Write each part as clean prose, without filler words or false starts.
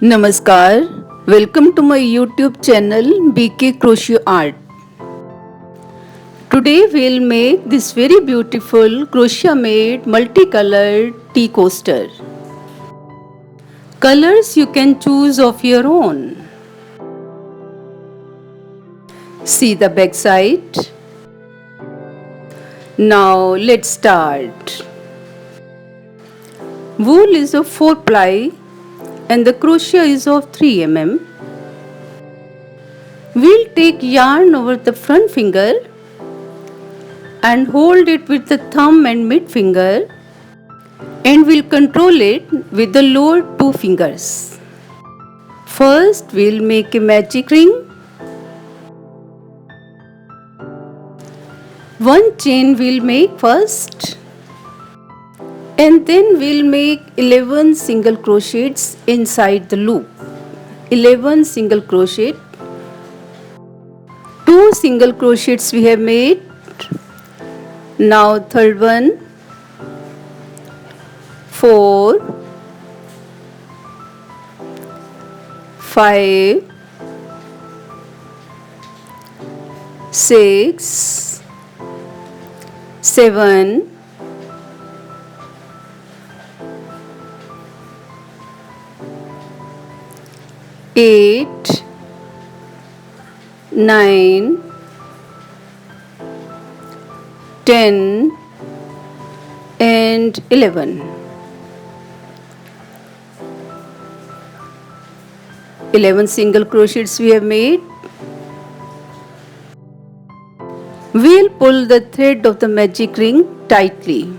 Namaskar, welcome to my YouTube channel BK Crochet Art. Today we'll make this very beautiful crochet made multicolored tea coaster. Colors you can choose of your own. See the back side. Now let's start. Wool is of 4 ply and the crochet is of 3 mm. We'll take yarn over the front finger and hold it with the thumb and mid finger, and we'll control it with the lower 2 fingers. First we'll make a magic ring. One chain we'll make first, and then we'll make 11 single crochets inside the loop. 11 single crochet. 2 single crochets we have made. Now third one, 4, 5, 6, 7, 8, 9, 10 and 11. 11 single crochets we have made. We'll pull the thread of the magic ring tightly,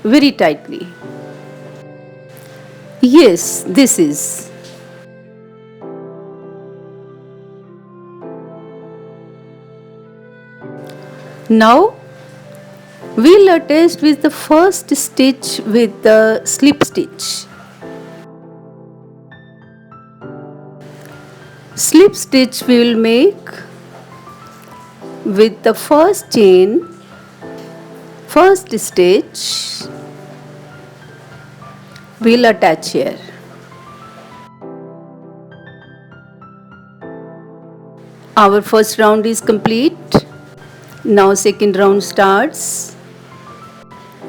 very tightly. Yes, this is. Now we'll attach with the first stitch with the slip stitch. Slip stitch we will make with the first chain, first stitch we'll attach here. Our first round is complete. Now second round starts.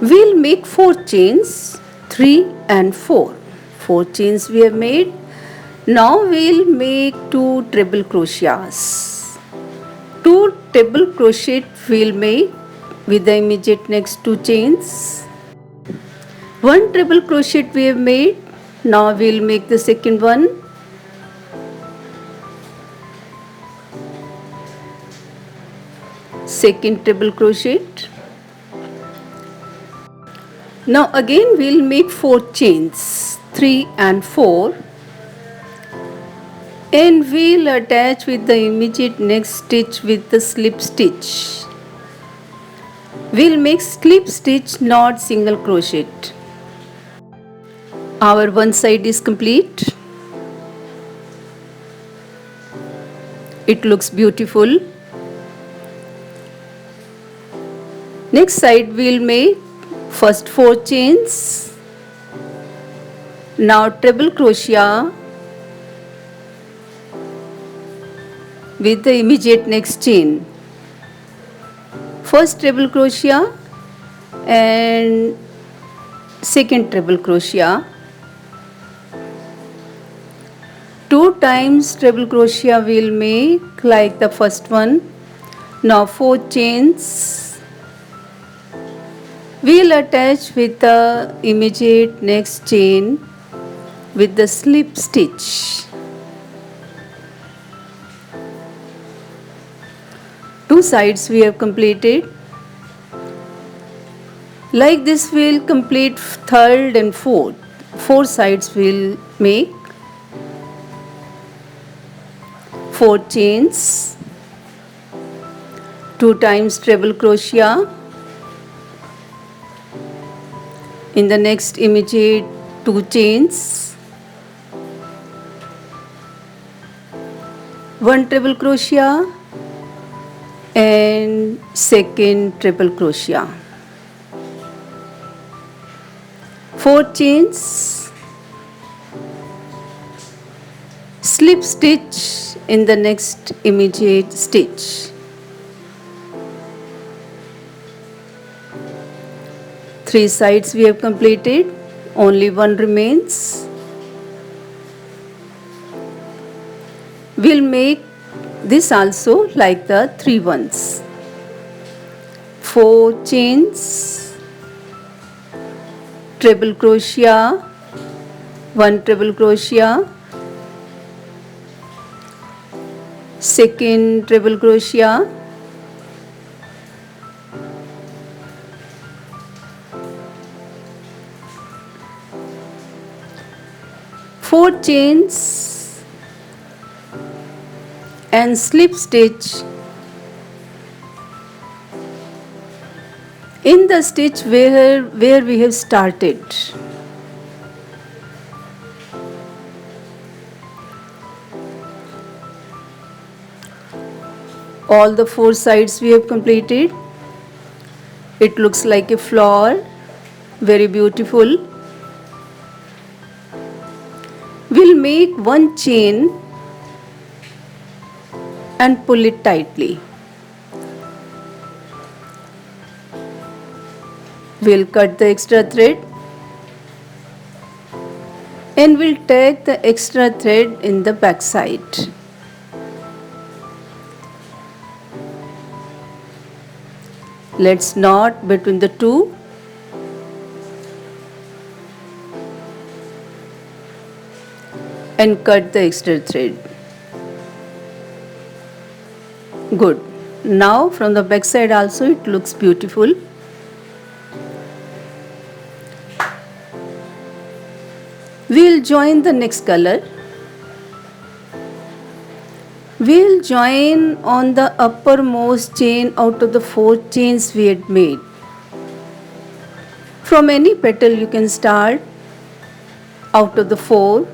We'll make 4 chains, 3 and 4. 4 chains we have made. Now we'll make 2 treble crochets. 2 treble crochet we'll make with the immediate next 2 chains. 1 treble crochet we have made. Now we'll make the second one. Second treble crochet. Now again we'll make 4 chains, 3 and 4, and we'll attach with the immediate next stitch with the slip stitch. We'll make slip stitch, not single crochet. Our one side is complete. It looks beautiful. Next side we'll make first 4 chains. Now treble crochet with the immediate next chain. First treble crochet and second treble crochet. 2 times treble crochet we'll make like the first one. Now 4 chains. We'll attach with the immediate next chain with the slip stitch. 2 sides we have completed. Like this we'll complete third and fourth. 4 sides we'll make. 4 chains. 2 times treble crochet. In the next immediate 2 chains, 1 treble crochet and second treble crochet. 4 chains, slip stitch in the next immediate stitch. Three sides we have completed, only one remains. We'll make this also like the three ones. 4 chains, treble crochet, 1 treble crochet, second treble crochet, four chains and slip stitch in the stitch where we have started. All the four sides we have completed. It looks like a flower, very beautiful. We'll make one chain and pull it tightly. We'll cut the extra thread and we'll take the extra thread in the back side. Let's knot between the two. And cut the extra thread. Good. Now from the back side also it looks beautiful. We'll join the next color. We'll join on the uppermost chain out of the 4 chains we had made. From any petal you can start out of the 4.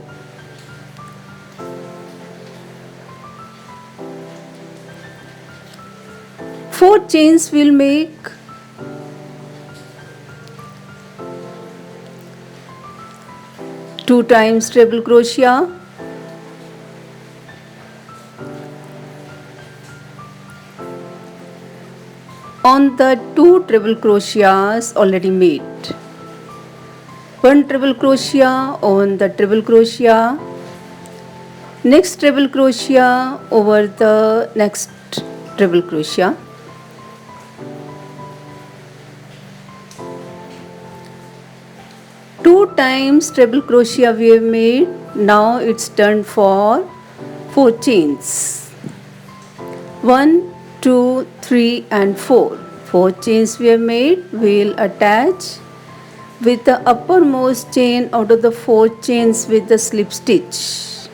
Four chains will make. Two times treble crochet. On the 2 treble crochets already made. 1 treble crochet on the treble crochet. Next treble crochet over the next treble crochet. Two times treble crochet we have made. Now it's turned for 4 chains. 1, 2, 3 and 4. 4 chains we have made. We'll attach with the uppermost chain out of the 4 chains with the slip stitch.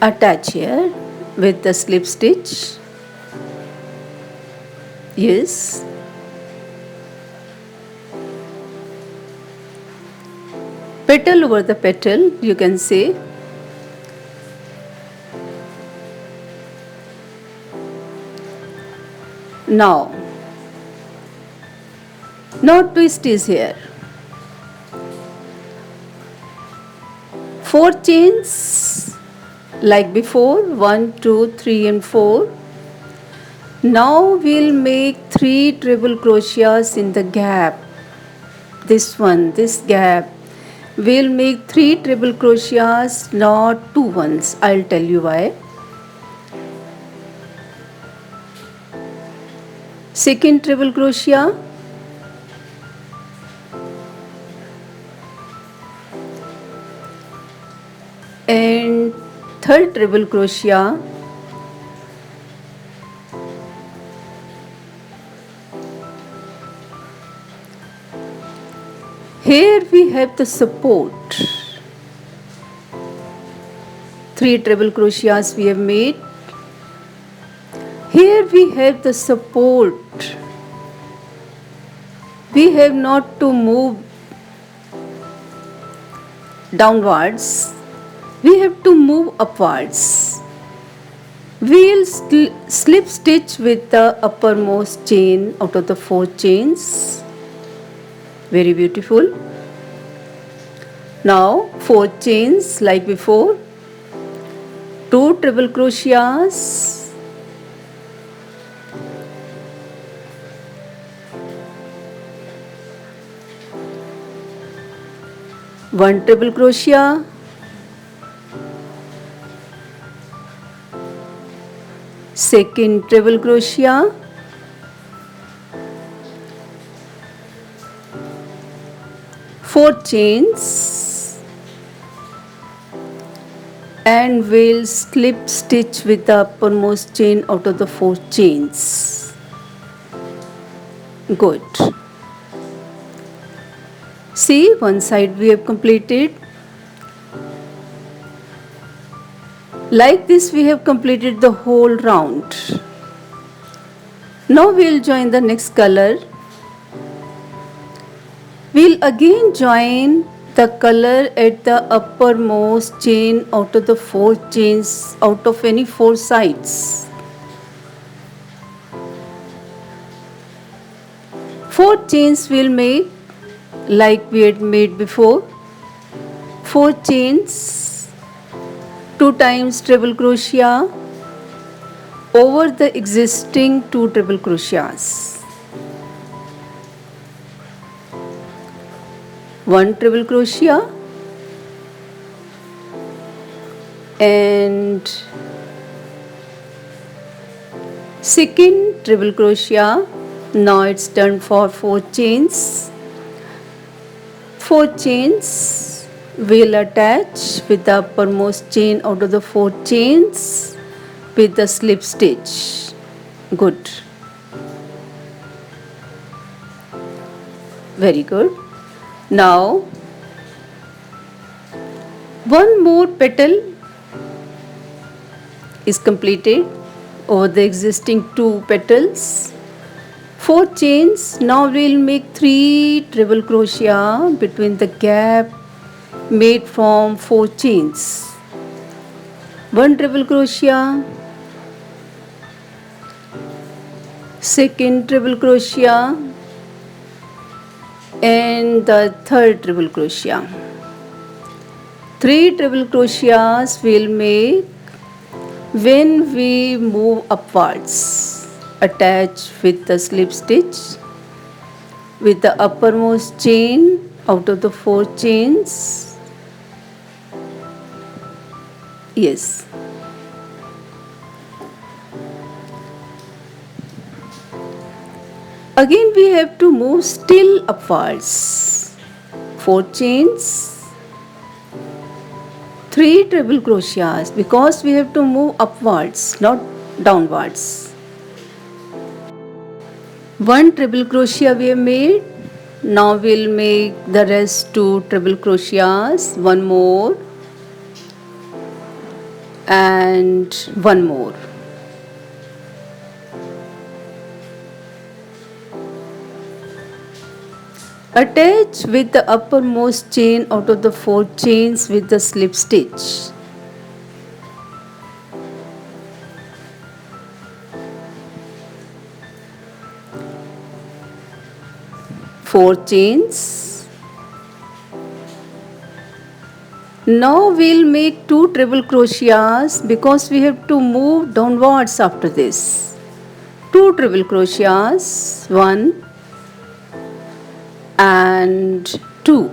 Attach here with the slip stitch. Yes. Petal over the petal, you can say. Now twist is here. 4 chains like before, 1, 2, 3 and 4. Now we'll make 3 treble crochets in the gap. This one, this gap. We'll make 3 treble crochets, not 2 ones. I'll tell you why. Second treble crochet. And third treble crochet. Here we have the support. 3 treble crochets we have made. Here we have the support. We have not to move downwards. We have to move upwards. We'll slip stitch with the uppermost chain out of the 4 chains. Very beautiful. Now 4 chains like before. 2 treble crochets, one treble crochet, second treble crochet, four chains, and we'll slip stitch with the uppermost chain out of the 4 chains. Good. See, one side we have completed. Like this we have completed the whole round. Now we'll join the next color. We'll again join the color at the uppermost chain out of the 4 chains out of any 4 sides. 4 chains we'll make like we had made before. 4 chains, 2 times treble crochet over the existing 2 treble crochets. 1 treble crochet and second treble crochet. Now it's done for 4 chains. 4 chains will attach with the uppermost chain out of the 4 chains with the slip stitch. Good. Very good. Now one more petal is completed over the existing 2 petals. 4 chains. Now we'll make 3 treble crochet between the gap made from 4 chains. 1 treble crochet, second treble crochet, and the third treble crochet. 3 treble crochets we'll make when we move upwards. Attach with the slip stitch with the uppermost chain out of the 4 chains. Yes. Again we have to move still upwards. 4 chains, 3 treble crochets because we have to move upwards, not downwards. 1 treble crochet we have made. Now we'll make the rest 2 treble crochets, 1 more and 1 more. Attach with the uppermost chain out of the 4 chains with the slip stitch. Four chains. Now we'll make 2 treble crochets because we have to move downwards after this. 2 treble crochets, 1 and 2.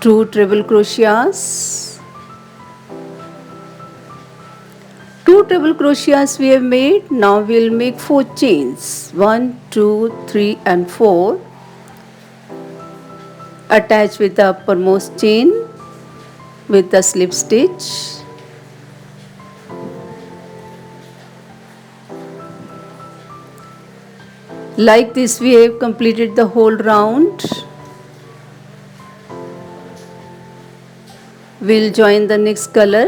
2 treble crochets. 2 treble crochets we have made. Now we'll make 4 chains. 1, 2, 3 and 4. Attach with the uppermost chain with the slip stitch. Like this we have completed the whole round. We'll join the next color.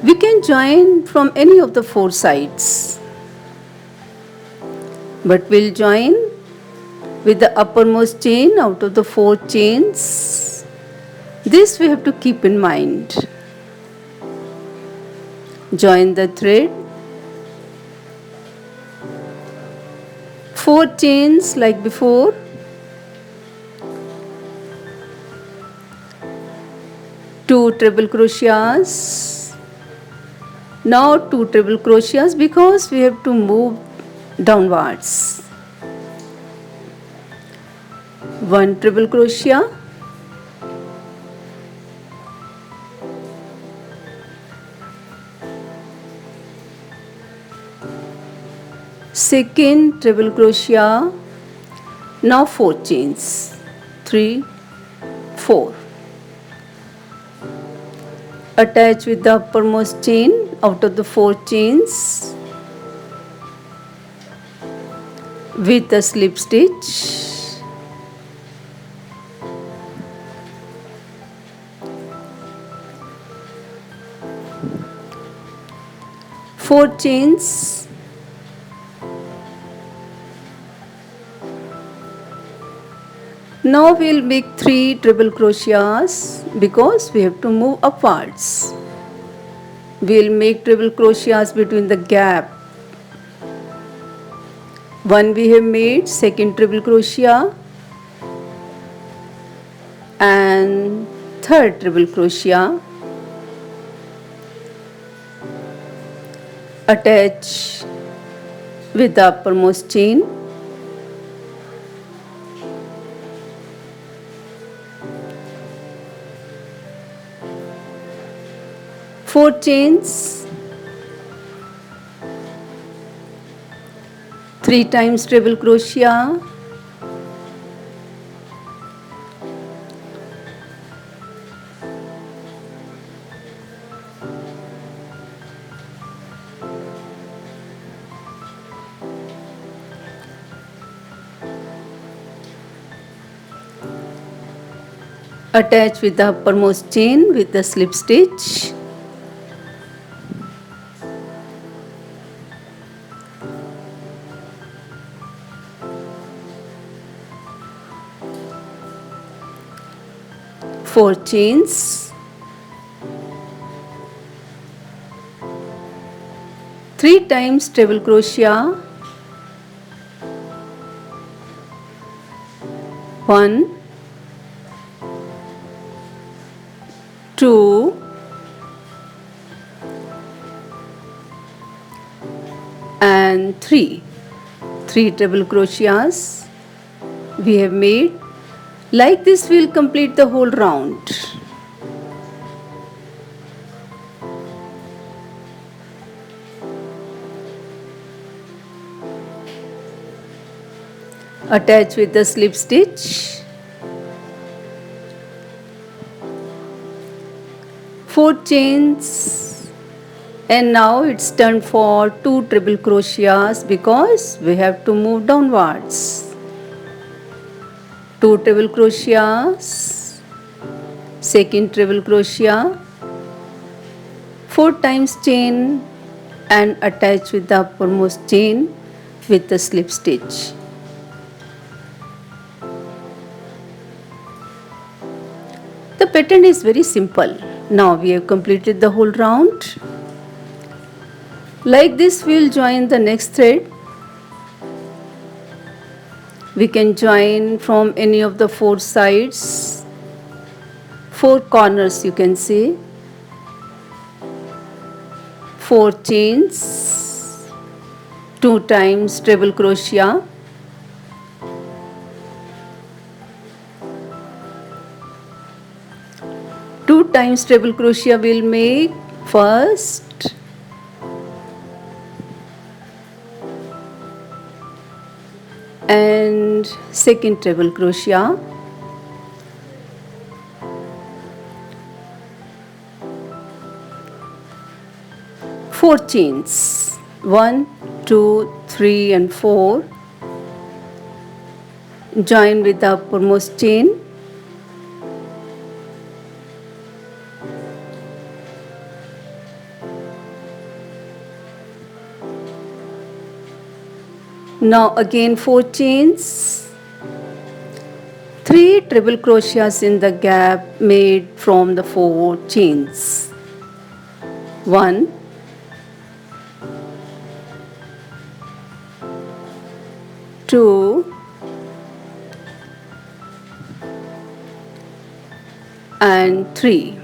We can join from any of the 4 sides, but we'll join with the uppermost chain out of the 4 chains. This we have to keep in mind. Join the thread. 4 chains like before. treble crochets. Now 2 treble crochets because we have to move downwards. 1 treble crochet, second treble crochet. Now 4 chains, 3, 4. Attach with the uppermost chain out of the 4 chains with a slip stitch. Four chains. Now we'll make 3 treble crochets because we have to move upwards. We'll make treble crochets between the gap. One we have made, second treble crochet and third treble crochet. Attach with the uppermost chain. Four chains, 3 times treble crochet, attach with the uppermost chain with the slip stitch. Four chains, 3 times treble crochet, 1, 2, and 3. 3 treble crochets we have made. Like this we'll complete the whole round. Attach with the slip stitch. 4 chains, and now it's turn for 2 treble crochets because we have to move downwards. 2 treble crochets, second treble crochet, 4 times chain and attach with the uppermost chain with the slip stitch. The pattern is very simple. Now we have completed the whole round. Like this we will join the next thread. We can join from any of the 4 sides, 4 corners you can see. 4 chains, 2 times treble crochet, two times treble crochet we'll make first, and second treble crochet, four chains, 1, 2, 3 and 4, join with the uppermost chain, now again 4 chains, 3 treble crochets in the gap made from the 4 chains, 1, 2, and 3.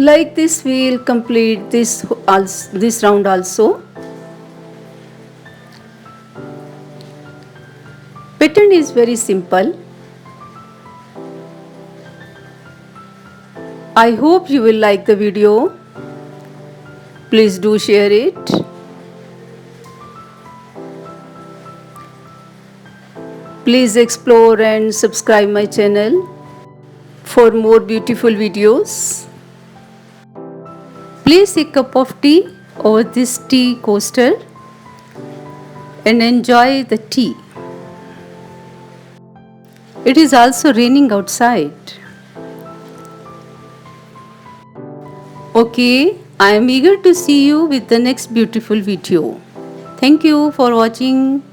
Like this we will complete this round also. Pattern is very simple. I hope you will like the video. Please do share it. Please explore and subscribe my channel for more beautiful videos. Place a cup of tea over this tea coaster and enjoy the tea. It is also raining outside. Okay, I am eager to see you with the next beautiful video. Thank you for watching.